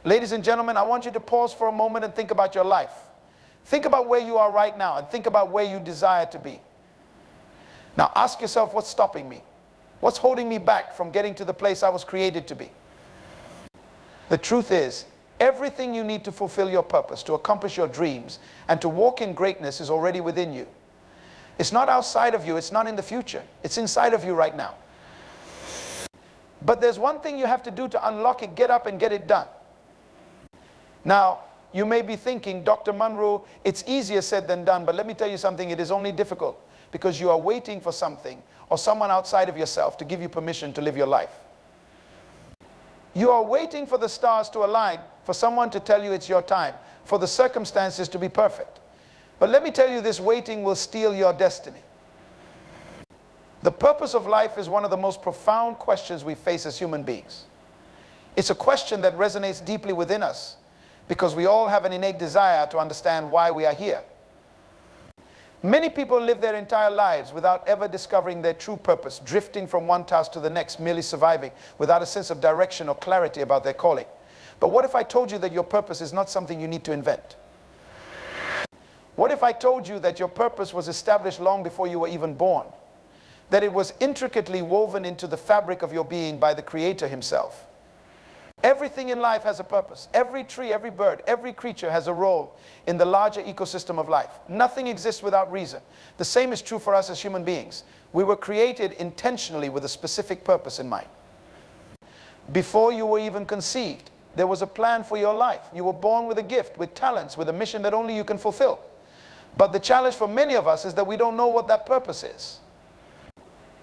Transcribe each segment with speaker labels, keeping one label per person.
Speaker 1: Ladies and gentlemen, I want you to pause for a moment and think about your life. Think about where you are right now and think about where you desire to be. Now ask yourself, what's stopping me? What's holding me back from getting to the place I was created to be? The truth is, everything you need to fulfill your purpose, to accomplish your dreams, and to walk in greatness is already within you. It's not outside of you, it's not in the future. It's inside of you right now. But there's one thing you have to do to unlock it, get up and get it done. Now, you may be thinking, Dr. Munroe, it's easier said than done, but let me tell you something, it is only difficult because you are waiting for something or someone outside of yourself to give you permission to live your life. You are waiting for the stars to align, for someone to tell you it's your time, for the circumstances to be perfect. But let me tell you, this waiting will steal your destiny. The purpose of life is one of the most profound questions we face as human beings. It's a question that resonates deeply within us because we all have an innate desire to understand why we are here. Many people live their entire lives without ever discovering their true purpose, drifting from one task to the next, merely surviving without a sense of direction or clarity about their calling. But what if I told you that your purpose is not something you need to invent? What if I told you that your purpose was established long before you were even born? That it was intricately woven into the fabric of your being by the Creator Himself? Everything in life has a purpose. Every tree, every bird, every creature has a role in the larger ecosystem of life. Nothing exists without reason. The same is true for us as human beings. We were created intentionally with a specific purpose in mind. Before you were even conceived, there was a plan for your life. You were born with a gift, with talents, with a mission that only you can fulfill. But the challenge for many of us is that we don't know what that purpose is.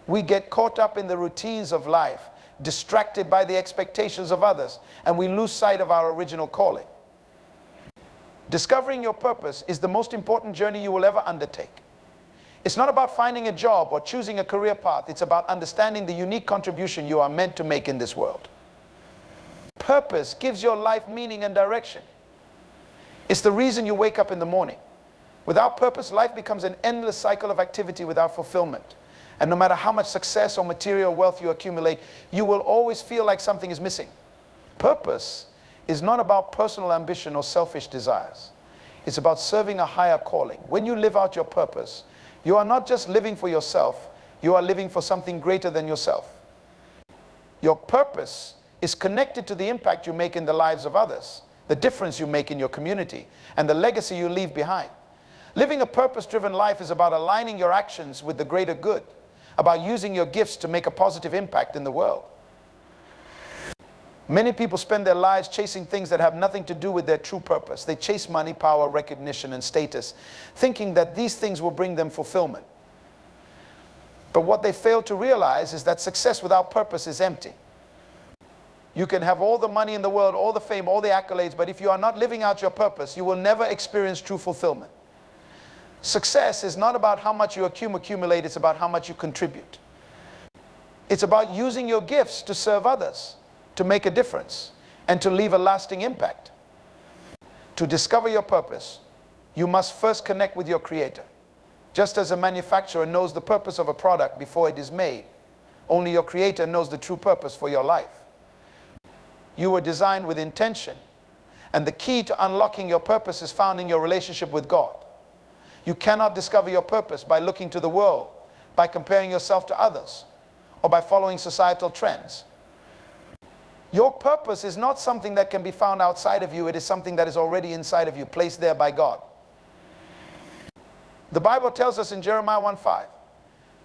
Speaker 1: We get caught up in the routines of life, distracted by the expectations of others, and we lose sight of our original calling. Discovering your purpose is the most important journey you will ever undertake. It's not about finding a job or choosing a career path. It's about understanding the unique contribution you are meant to make in this world. Purpose gives your life meaning and direction. It's the reason you wake up in the morning. Without purpose, life becomes an endless cycle of activity without fulfillment. And no matter how much success or material wealth you accumulate, you will always feel like something is missing. Purpose is not about personal ambition or selfish desires. It's about serving a higher calling. When you live out your purpose, you are not just living for yourself, you are living for something greater than yourself. Your purpose is connected to the impact you make in the lives of others, the difference you make in your community, and the legacy you leave behind. Living a purpose-driven life is about aligning your actions with the greater good, about using your gifts to make a positive impact in the world. Many people spend their lives chasing things that have nothing to do with their true purpose. They chase money, power, recognition, and status, thinking that these things will bring them fulfillment. But what they fail to realize is that success without purpose is empty. You can have all the money in the world, all the fame, all the accolades, but if you are not living out your purpose, you will never experience true fulfillment. Success is not about how much you accumulate, it's about how much you contribute. It's about using your gifts to serve others, to make a difference, and to leave a lasting impact. To discover your purpose, you must first connect with your Creator. Just as a manufacturer knows the purpose of a product before it is made, only your Creator knows the true purpose for your life. You were designed with intention, and the key to unlocking your purpose is found in your relationship with God. You cannot discover your purpose by looking to the world, by comparing yourself to others, or by following societal trends. Your purpose is not something that can be found outside of you. It is something that is already inside of you, placed there by God. The Bible tells us in Jeremiah 1:5,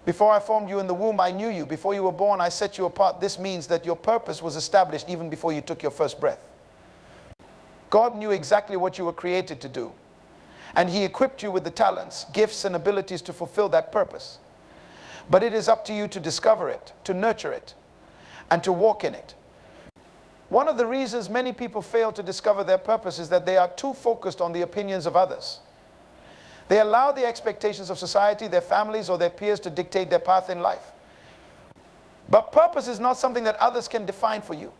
Speaker 1: before I formed you in the womb, I knew you. Before you were born, I set you apart. This means that your purpose was established even before you took your first breath. God knew exactly what you were created to do. And He equipped you with the talents, gifts, and abilities to fulfill that purpose. But it is up to you to discover it, to nurture it, and to walk in it. One of the reasons many people fail to discover their purpose is that they are too focused on the opinions of others. They allow the expectations of society, their families, or their peers to dictate their path in life. But purpose is not something that others can define for you.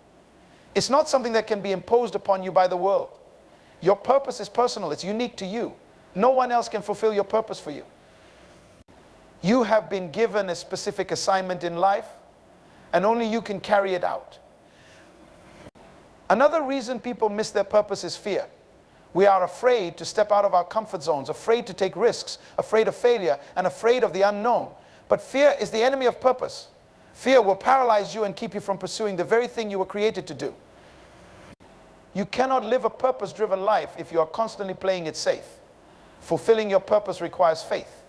Speaker 1: It's not something that can be imposed upon you by the world. Your purpose is personal, it's unique to you. No one else can fulfill your purpose for you. You have been given a specific assignment in life, and only you can carry it out. Another reason people miss their purpose is fear. We are afraid to step out of our comfort zones, afraid to take risks, afraid of failure, and afraid of the unknown. But fear is the enemy of purpose. Fear will paralyze you and keep you from pursuing the very thing you were created to do. You cannot live a purpose-driven life if you are constantly playing it safe. Fulfilling your purpose requires faith.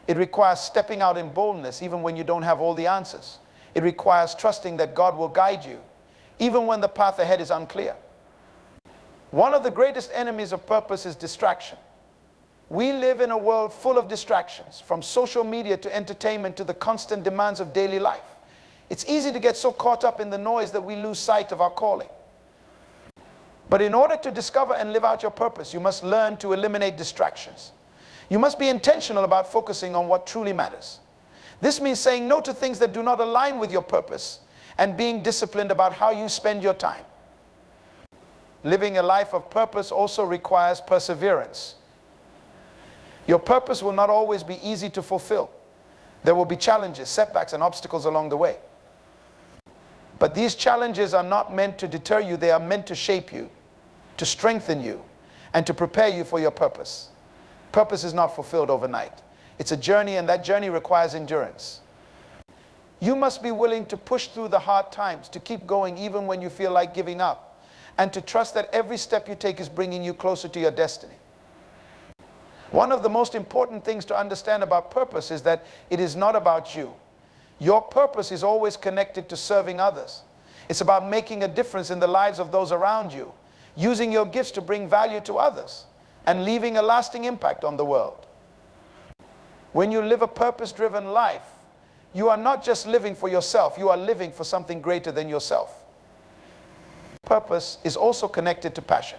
Speaker 1: It requires stepping out in boldness even when you don't have all the answers. It requires trusting that God will guide you even when the path ahead is unclear. One of the greatest enemies of purpose is distraction. We live in a world full of distractions, from social media to entertainment to the constant demands of daily life. It's easy to get so caught up in the noise that we lose sight of our calling. But in order to discover and live out your purpose, you must learn to eliminate distractions. You must be intentional about focusing on what truly matters. This means saying no to things that do not align with your purpose and being disciplined about how you spend your time. Living a life of purpose also requires perseverance. Your purpose will not always be easy to fulfill. There will be challenges, setbacks, and obstacles along the way. But these challenges are not meant to deter you. They are meant to shape you, to strengthen you, and to prepare you for your purpose. Purpose is not fulfilled overnight. It's a journey, and that journey requires endurance. You must be willing to push through the hard times, to keep going even when you feel like giving up, and to trust that every step you take is bringing you closer to your destiny. One of the most important things to understand about purpose is that it is not about you. Your purpose is always connected to serving others. It's about making a difference in the lives of those around you, using your gifts to bring value to others, and leaving a lasting impact on the world. When you live a purpose-driven life, you are not just living for yourself, you are living for something greater than yourself. Purpose is also connected to passion.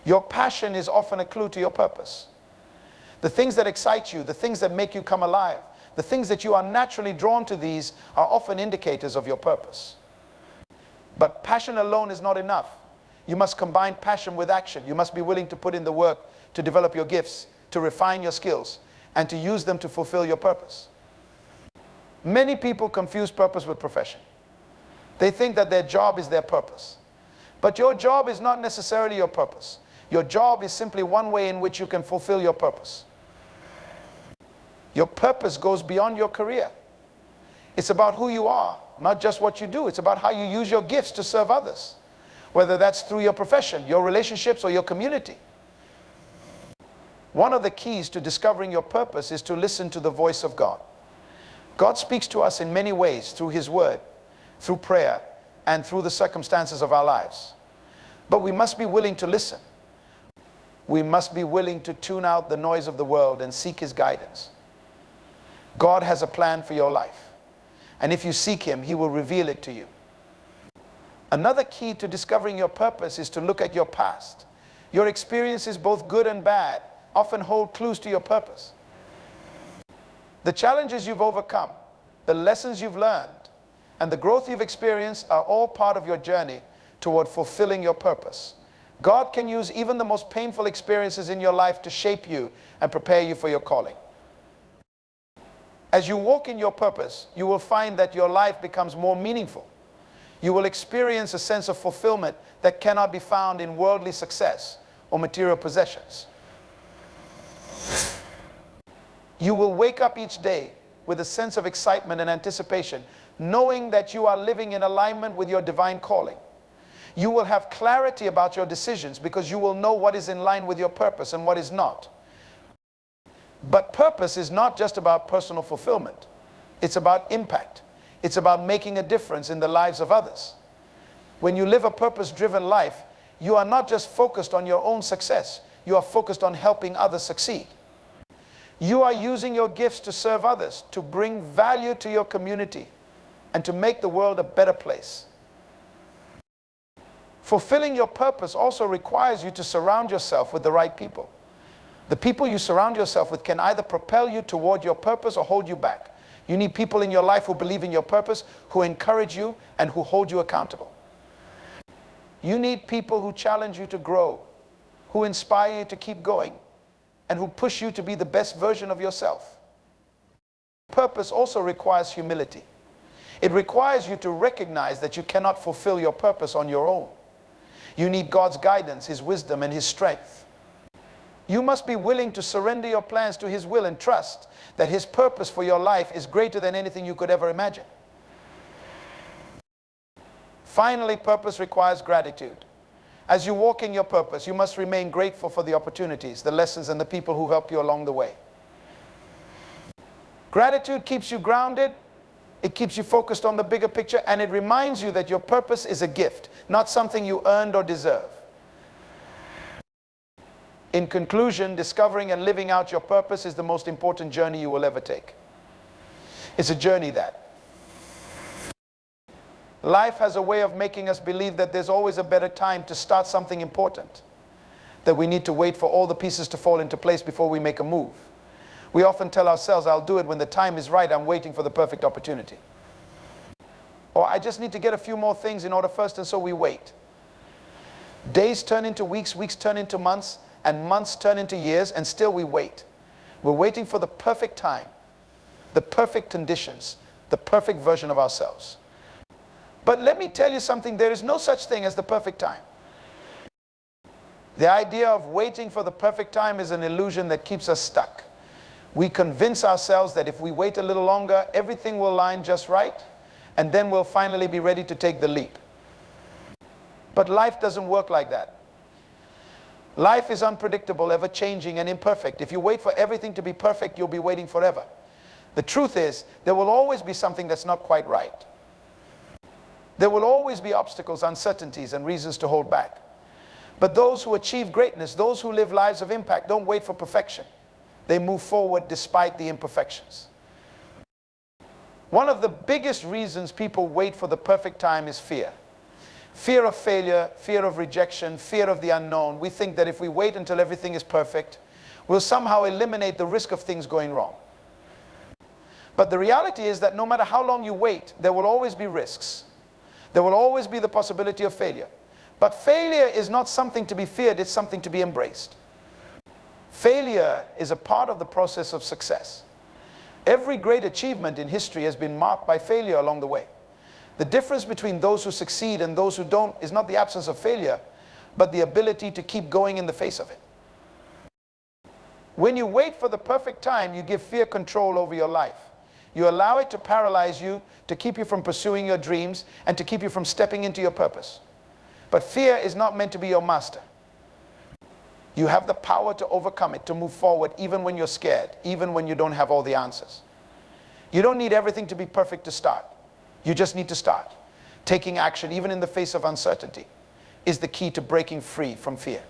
Speaker 1: Your passion is often a clue to your purpose. The things that excite you, the things that make you come alive, the things that you are naturally drawn to, these are often indicators of your purpose. But passion alone is not enough. You must combine passion with action. You must be willing to put in the work to develop your gifts, to refine your skills, and to use them to fulfill your purpose. Many people confuse purpose with profession. They think that their job is their purpose. But your job is not necessarily your purpose. Your job is simply one way in which you can fulfill your purpose. Your purpose goes beyond your career. It's about who you are, not just what you do. It's about how you use your gifts to serve others, whether that's through your profession, your relationships, or your community. One of the keys to discovering your purpose is to listen to the voice of God. God speaks to us in many ways, through His Word, through prayer, and through the circumstances of our lives. But we must be willing to listen. We must be willing to tune out the noise of the world and seek His guidance. God has a plan for your life, and if you seek Him, He will reveal it to you. Another key to discovering your purpose is to look at your past. Your experiences, both good and bad, often hold clues to your purpose. The challenges you've overcome, the lessons you've learned, and the growth you've experienced are all part of your journey toward fulfilling your purpose. God can use even the most painful experiences in your life to shape you and prepare you for your calling. As you walk in your purpose, you will find that your life becomes more meaningful. You will experience a sense of fulfillment that cannot be found in worldly success or material possessions. You will wake up each day with a sense of excitement and anticipation, knowing that you are living in alignment with your divine calling. You will have clarity about your decisions because you will know what is in line with your purpose and what is not. But purpose is not just about personal fulfillment. It's about impact. It's about making a difference in the lives of others. When you live a purpose-driven life, you are not just focused on your own success. You are focused on helping others succeed. You are using your gifts to serve others, to bring value to your community, and to make the world a better place. Fulfilling your purpose also requires you to surround yourself with the right people. The people you surround yourself with can either propel you toward your purpose or hold you back. You need people in your life who believe in your purpose, who encourage you, and who hold you accountable. You need people who challenge you to grow, who inspire you to keep going, and who push you to be the best version of yourself. Purpose also requires humility. It requires you to recognize that you cannot fulfill your purpose on your own. You need God's guidance, His wisdom, and His strength. You must be willing to surrender your plans to His will and trust that His purpose for your life is greater than anything you could ever imagine. Finally, purpose requires gratitude. As you walk in your purpose, you must remain grateful for the opportunities, the lessons, and the people who help you along the way. Gratitude keeps you grounded, it keeps you focused on the bigger picture, and it reminds you that your purpose is a gift, not something you earned or deserve. In conclusion, discovering and living out your purpose is the most important journey you will ever take. It's a journey that life has a way of making us believe that there's always a better time to start something important, that we need to wait for all the pieces to fall into place before we make a move. We often tell ourselves, I'll do it when the time is right, I'm waiting for the perfect opportunity. Or I just need to get a few more things in order first, and so we wait. Days turn into weeks, weeks turn into months, and months turn into years, and still we wait. We're waiting for the perfect time, the perfect conditions, the perfect version of ourselves. But let me tell you something, there is no such thing as the perfect time. The idea of waiting for the perfect time is an illusion that keeps us stuck. We convince ourselves that if we wait a little longer, everything will line just right, and then we'll finally be ready to take the leap. But life doesn't work like that. Life is unpredictable, ever-changing, and imperfect. If you wait for everything to be perfect, you'll be waiting forever. The truth is, there will always be something that's not quite right. There will always be obstacles, uncertainties, and reasons to hold back. But those who achieve greatness, those who live lives of impact, don't wait for perfection. They move forward despite the imperfections. One of the biggest reasons people wait for the perfect time is fear. Fear of failure, fear of rejection, fear of the unknown. We think that if we wait until everything is perfect, we'll somehow eliminate the risk of things going wrong. But the reality is that no matter how long you wait, there will always be risks. There will always be the possibility of failure. But failure is not something to be feared, it's something to be embraced. Failure is a part of the process of success. Every great achievement in history has been marked by failure along the way. The difference between those who succeed and those who don't is not the absence of failure, but the ability to keep going in the face of it. When you wait for the perfect time, you give fear control over your life. You allow it to paralyze you, to keep you from pursuing your dreams, and to keep you from stepping into your purpose. But fear is not meant to be your master. You have the power to overcome it, to move forward, even when you're scared, even when you don't have all the answers. You don't need everything to be perfect to start. You just need to start. Taking action, even in the face of uncertainty, is the key to breaking free from fear.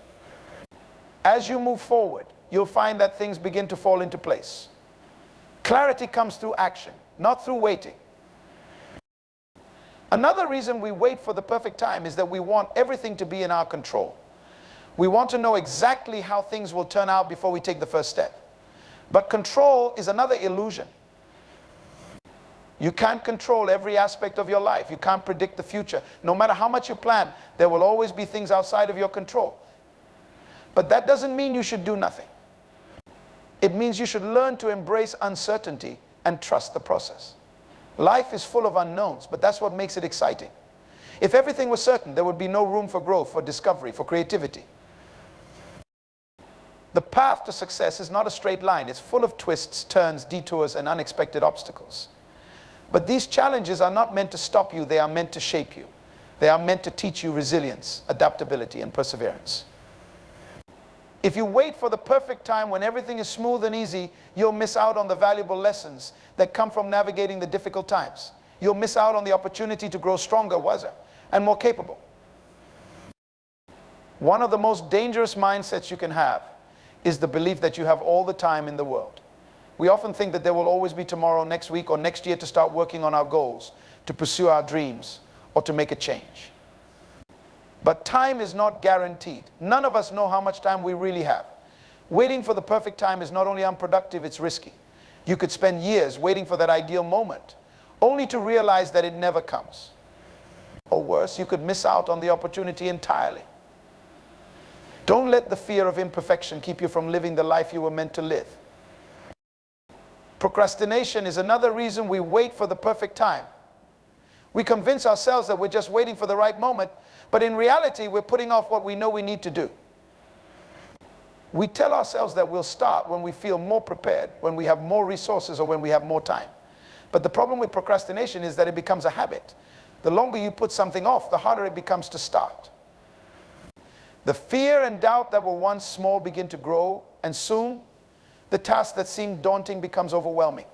Speaker 1: As you move forward, you'll find that things begin to fall into place. Clarity comes through action, not through waiting. Another reason we wait for the perfect time is that we want everything to be in our control. We want to know exactly how things will turn out before we take the first step. But control is another illusion. You can't control every aspect of your life. You can't predict the future. No matter how much you plan, there will always be things outside of your control. But that doesn't mean you should do nothing. It means you should learn to embrace uncertainty and trust the process. Life is full of unknowns, but that's what makes it exciting. If everything was certain, there would be no room for growth, for discovery, for creativity. The path to success is not a straight line. It's full of twists, turns, detours, and unexpected obstacles. But these challenges are not meant to stop you. They are meant to shape you. They are meant to teach you resilience, adaptability, and perseverance. If you wait for the perfect time when everything is smooth and easy, you'll miss out on the valuable lessons that come from navigating the difficult times. You'll miss out on the opportunity to grow stronger, wiser, and more capable. One of the most dangerous mindsets you can have is the belief that you have all the time in the world. We often think that there will always be tomorrow, next week, or next year to start working on our goals, to pursue our dreams, or to make a change. But time is not guaranteed. None of us know how much time we really have. Waiting for the perfect time is not only unproductive, it's risky. You could spend years waiting for that ideal moment, only to realize that it never comes. Or worse, you could miss out on the opportunity entirely. Don't let the fear of imperfection keep you from living the life you were meant to live. Procrastination is another reason we wait for the perfect time. We convince ourselves that we're just waiting for the right moment, But in reality, we're putting off what we know we need to do. We tell ourselves that we'll start when we feel more prepared, when we have more resources, or when we have more time. But the problem with procrastination is that it becomes a habit. The longer you put something off, the harder it becomes to start. The fear and doubt that were once small begin to grow, and soon the task that seemed daunting becomes overwhelming.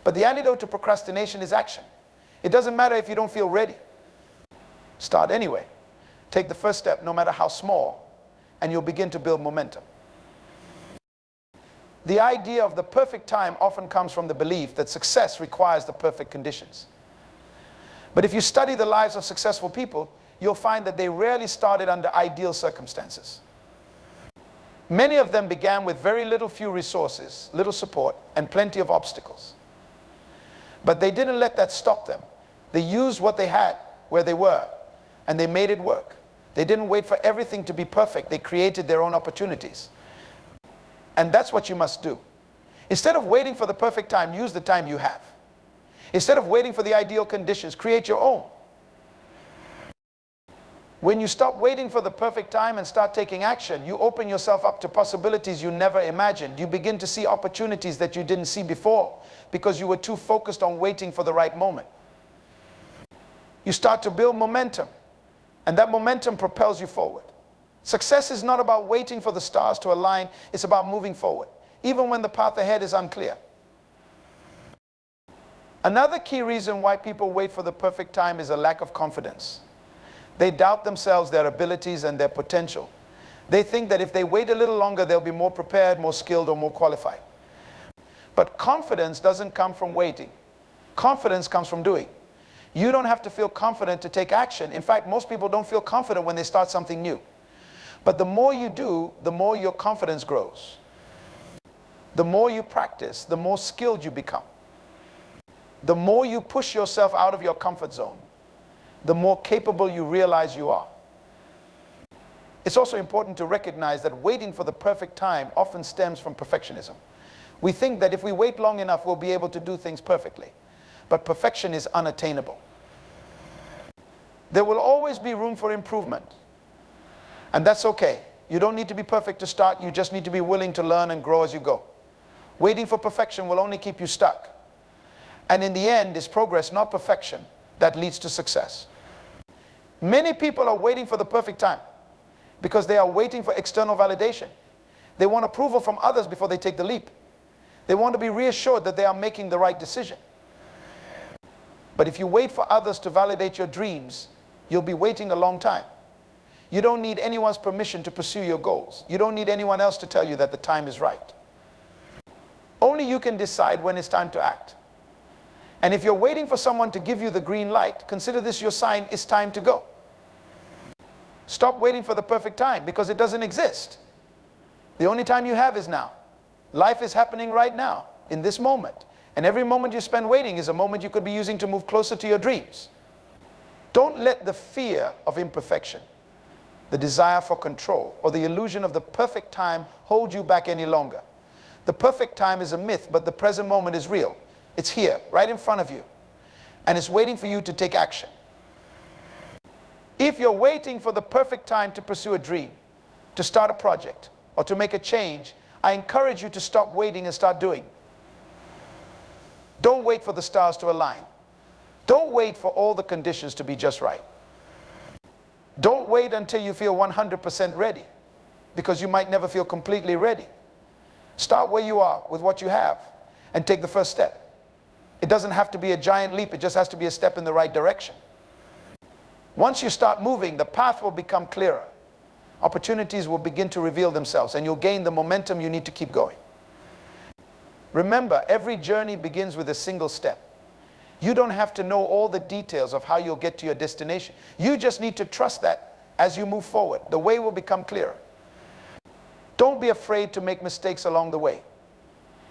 Speaker 1: But the antidote to procrastination is action. It doesn't matter if you don't feel ready. Start anyway. Take the first step, no matter how small, and you'll begin to build momentum. The idea of the perfect time often comes from the belief that success requires the perfect conditions. But if you study the lives of successful people, you'll find that they rarely started under ideal circumstances. Many of them began with very few resources, little support, and plenty of obstacles. But they didn't let that stop them. They used what they had where they were, and they made it work. They didn't wait for everything to be perfect. They created their own opportunities. And that's what you must do. Instead of waiting for the perfect time, use the time you have. Instead of waiting for the ideal conditions, create your own. When you stop waiting for the perfect time and start taking action, you open yourself up to possibilities you never imagined. You begin to see opportunities that you didn't see before because you were too focused on waiting for the right moment. You start to build momentum, and that momentum propels you forward. Success is not about waiting for the stars to align, it's about moving forward, even when the path ahead is unclear. Another key reason why people wait for the perfect time is a lack of confidence. They doubt themselves, their abilities, and their potential. They think that if they wait a little longer, they'll be more prepared, more skilled, or more qualified. But confidence doesn't come from waiting. Confidence comes from doing. You don't have to feel confident to take action. In fact, most people don't feel confident when they start something new. But the more you do, the more your confidence grows. The more you practice, the more skilled you become. The more you push yourself out of your comfort zone, the more capable you realize you are. It's also important to recognize that waiting for the perfect time often stems from perfectionism. We think that if we wait long enough, we'll be able to do things perfectly. But perfection is unattainable. There will always be room for improvement. And that's okay. You don't need to be perfect to start. You just need to be willing to learn and grow as you go. Waiting for perfection will only keep you stuck. And in the end, it's progress, not perfection, that leads to success. Many people are waiting for the perfect time because they are waiting for external validation. They want approval from others before they take the leap. They want to be reassured that they are making the right decision. But if you wait for others to validate your dreams, you'll be waiting a long time. You don't need anyone's permission to pursue your goals. You don't need anyone else to tell you that the time is right. Only you can decide when it's time to act. And if you're waiting for someone to give you the green light, consider this your sign, it's time to go. Stop waiting for the perfect time because it doesn't exist. The only time you have is now. Life is happening right now, in this moment. And every moment you spend waiting is a moment you could be using to move closer to your dreams. Don't let the fear of imperfection, the desire for control, or the illusion of the perfect time hold you back any longer. The perfect time is a myth, but the present moment is real. It's here, right in front of you, and it's waiting for you to take action. If you're waiting for the perfect time to pursue a dream, to start a project, or to make a change, I encourage you to stop waiting and start doing. Don't wait for the stars to align. Don't wait for all the conditions to be just right. Don't wait until you feel 100% ready, because you might never feel completely ready. Start where you are with what you have and take the first step. It doesn't have to be a giant leap, it just has to be a step in the right direction. Once you start moving, the path will become clearer. Opportunities will begin to reveal themselves, and you'll gain the momentum you need to keep going. Remember, every journey begins with a single step. You don't have to know all the details of how you'll get to your destination. You just need to trust that as you move forward, the way will become clearer. Don't be afraid to make mistakes along the way.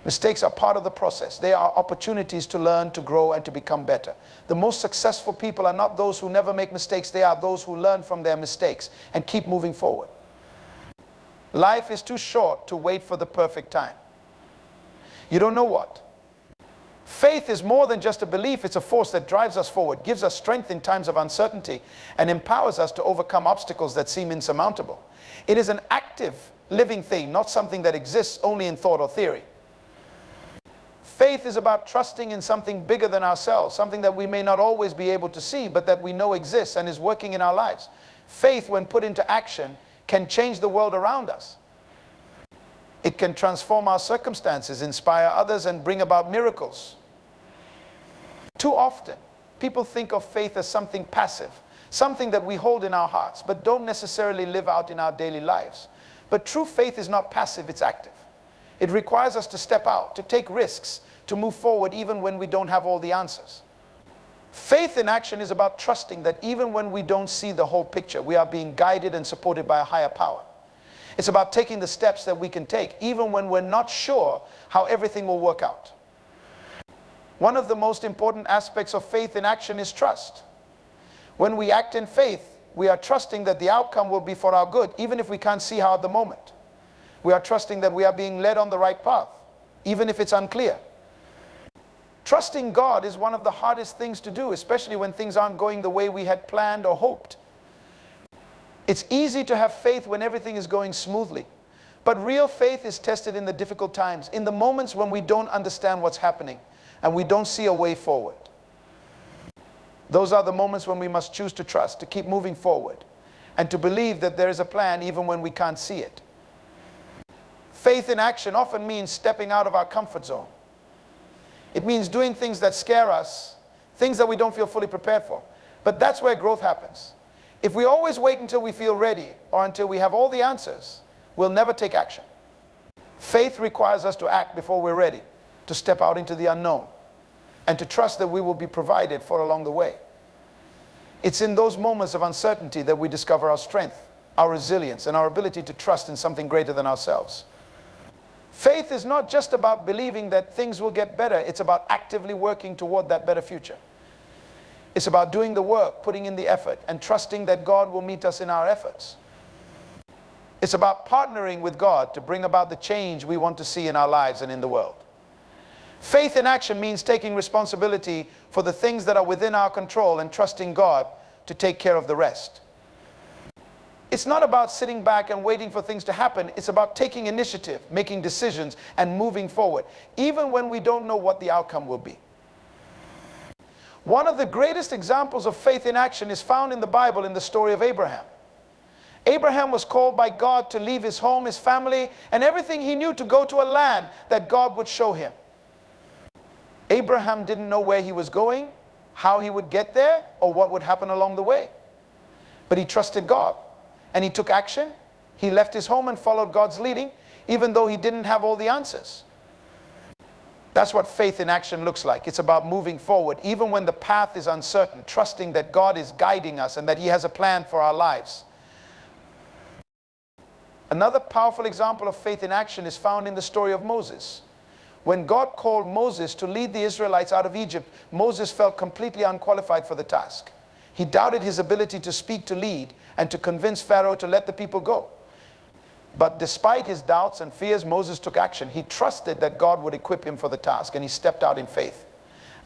Speaker 1: Mistakes are part of the process. They are opportunities to learn, to grow, and to become better. The most successful people are not those who never make mistakes. They are those who learn from their mistakes and keep moving forward. Life is too short to wait for the perfect time. You don't know what. Faith is more than just a belief. It's a force that drives us forward, gives us strength in times of uncertainty, and empowers us to overcome obstacles that seem insurmountable. It is an active, living thing, not something that exists only in thought or theory. Faith is about trusting in something bigger than ourselves, something that we may not always be able to see, but that we know exists and is working in our lives. Faith, when put into action, can change the world around us. It can transform our circumstances, inspire others, and bring about miracles. Too often, people think of faith as something passive, something that we hold in our hearts, but don't necessarily live out in our daily lives. But true faith is not passive, it's active. It requires us to step out, to take risks, to move forward even when we don't have all the answers. Faith in action is about trusting that even when we don't see the whole picture, we are being guided and supported by a higher power. It's about taking the steps that we can take, even when we're not sure how everything will work out. One of the most important aspects of faith in action is trust. When we act in faith, we are trusting that the outcome will be for our good, even if we can't see how at the moment. We are trusting that we are being led on the right path, even if it's unclear. Trusting God is one of the hardest things to do, especially when things aren't going the way we had planned or hoped. It's easy to have faith when everything is going smoothly. But real faith is tested in the difficult times, in the moments when we don't understand what's happening and we don't see a way forward. Those are the moments when we must choose to trust, to keep moving forward, and to believe that there is a plan even when we can't see it. Faith in action often means stepping out of our comfort zone. It means doing things that scare us, things that we don't feel fully prepared for. But that's where growth happens. If we always wait until we feel ready or until we have all the answers, we'll never take action. Faith requires us to act before we're ready, to step out into the unknown, and to trust that we will be provided for along the way. It's in those moments of uncertainty that we discover our strength, our resilience, and our ability to trust in something greater than ourselves. Faith is not just about believing that things will get better. It's about actively working toward that better future. It's about doing the work, putting in the effort, and trusting that God will meet us in our efforts. It's about partnering with God to bring about the change we want to see in our lives and in the world. Faith in action means taking responsibility for the things that are within our control and trusting God to take care of the rest. It's not about sitting back and waiting for things to happen. It's about taking initiative, making decisions, and moving forward, even when we don't know what the outcome will be. One of the greatest examples of faith in action is found in the Bible in the story of Abraham. Abraham was called by God to leave his home, his family, and everything he knew to go to a land that God would show him. Abraham didn't know where he was going, how he would get there, or what would happen along the way. But he trusted God, and he took action. He left his home and followed God's leading, even though he didn't have all the answers. That's what faith in action looks like. It's about moving forward, even when the path is uncertain, trusting that God is guiding us and that He has a plan for our lives. Another powerful example of faith in action is found in the story of Moses. When God called Moses to lead the Israelites out of Egypt, Moses felt completely unqualified for the task. He doubted his ability to speak, to lead, and to convince Pharaoh to let the people go. But despite his doubts and fears, Moses took action. He trusted that God would equip him for the task, and he stepped out in faith.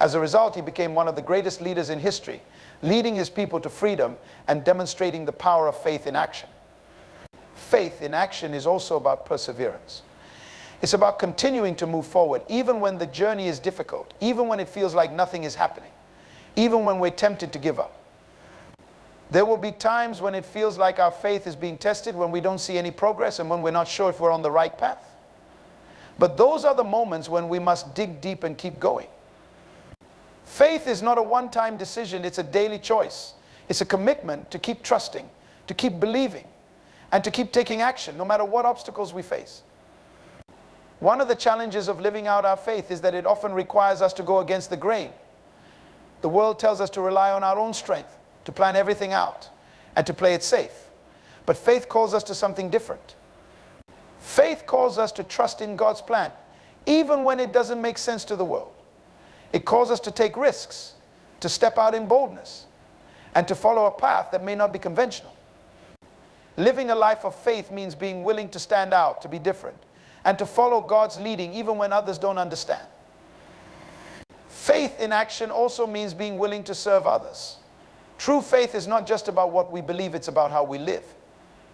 Speaker 1: As a result, he became one of the greatest leaders in history, leading his people to freedom and demonstrating the power of faith in action. Faith in action is also about perseverance. It's about continuing to move forward, even when the journey is difficult, even when it feels like nothing is happening, even when we're tempted to give up. There will be times when it feels like our faith is being tested, when we don't see any progress, and when we're not sure if we're on the right path. But those are the moments when we must dig deep and keep going. Faith is not a one-time decision, it's a daily choice. It's a commitment to keep trusting, to keep believing, and to keep taking action, no matter what obstacles we face. One of the challenges of living out our faith is that it often requires us to go against the grain. The world tells us to rely on our own strength, to plan everything out, and to play it safe. But faith calls us to something different. Faith calls us to trust in God's plan, even when it doesn't make sense to the world. It calls us to take risks, to step out in boldness, and to follow a path that may not be conventional. Living a life of faith means being willing to stand out, to be different, and to follow God's leading even when others don't understand. Faith in action also means being willing to serve others. True faith is not just about what we believe, it's about how we live.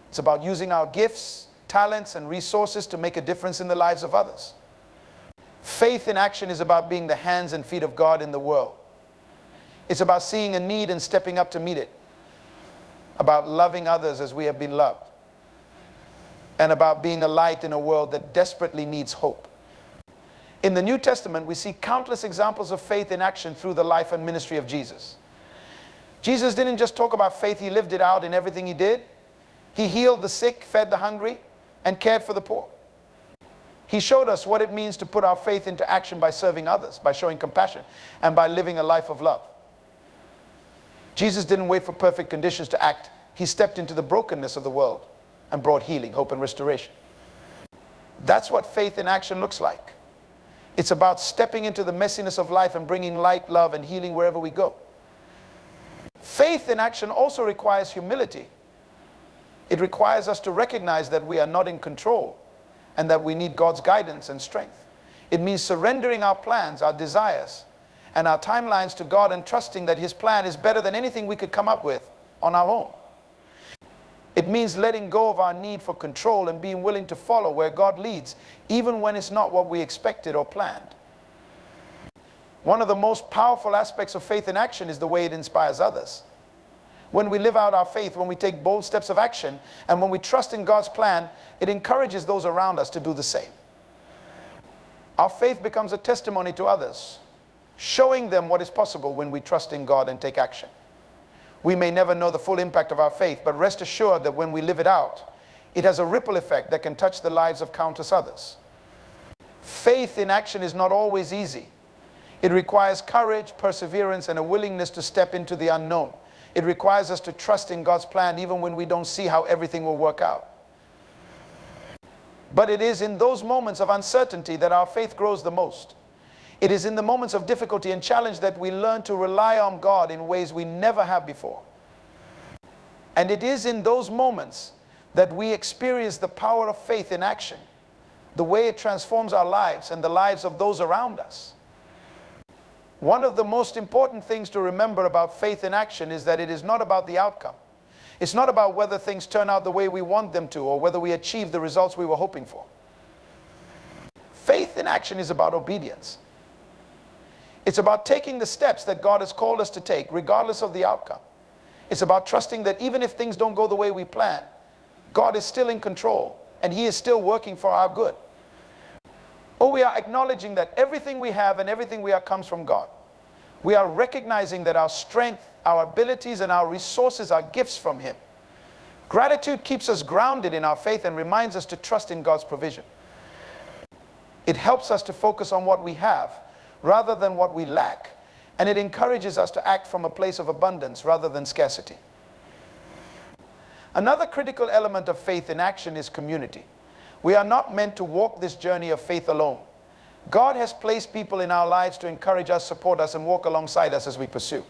Speaker 1: It's about using our gifts, talents, and resources to make a difference in the lives of others. Faith in action is about being the hands and feet of God in the world. It's about seeing a need and stepping up to meet it. About loving others as we have been loved. And about being a light in a world that desperately needs hope. In the New Testament, we see countless examples of faith in action through the life and ministry of Jesus. Jesus didn't just talk about faith, he lived it out in everything he did. He healed the sick, fed the hungry, and cared for the poor. He showed us what it means to put our faith into action by serving others, by showing compassion, and by living a life of love. Jesus didn't wait for perfect conditions to act. He stepped into the brokenness of the world and brought healing, hope, and restoration. That's what faith in action looks like. It's about stepping into the messiness of life and bringing light, love, and healing wherever we go. Faith in action also requires humility. It requires us to recognize that we are not in control and that we need God's guidance and strength. It means surrendering our plans, our desires, and our timelines to God and trusting that His plan is better than anything we could come up with on our own. It means letting go of our need for control and being willing to follow where God leads, even when it's not what we expected or planned. One of the most powerful aspects of faith in action is the way it inspires others. When we live out our faith, when we take bold steps of action, and when we trust in God's plan, it encourages those around us to do the same. Our faith becomes a testimony to others, showing them what is possible when we trust in God and take action. We may never know the full impact of our faith, but rest assured that when we live it out, it has a ripple effect that can touch the lives of countless others. Faith in action is not always easy. It requires courage, perseverance, and a willingness to step into the unknown. It requires us to trust in God's plan even when we don't see how everything will work out. But it is in those moments of uncertainty that our faith grows the most. It is in the moments of difficulty and challenge that we learn to rely on God in ways we never have before. And it is in those moments that we experience the power of faith in action, the way it transforms our lives and the lives of those around us. One of the most important things to remember about faith in action is that it is not about the outcome. It's not about whether things turn out the way we want them to or whether we achieve the results we were hoping for. Faith in action is about obedience. It's about taking the steps that God has called us to take, regardless of the outcome. It's about trusting that even if things don't go the way we plan, God is still in control and He is still working for our good. Or we are acknowledging that everything we have and everything we are comes from God. We are recognizing that our strength, our abilities, and our resources are gifts from Him. Gratitude keeps us grounded in our faith and reminds us to trust in God's provision. It helps us to focus on what we have rather than what we lack. And it encourages us to act from a place of abundance rather than scarcity. Another critical element of faith in action is community. We are not meant to walk this journey of faith alone. God has placed people in our lives to encourage us, support us, and walk alongside us as we pursue.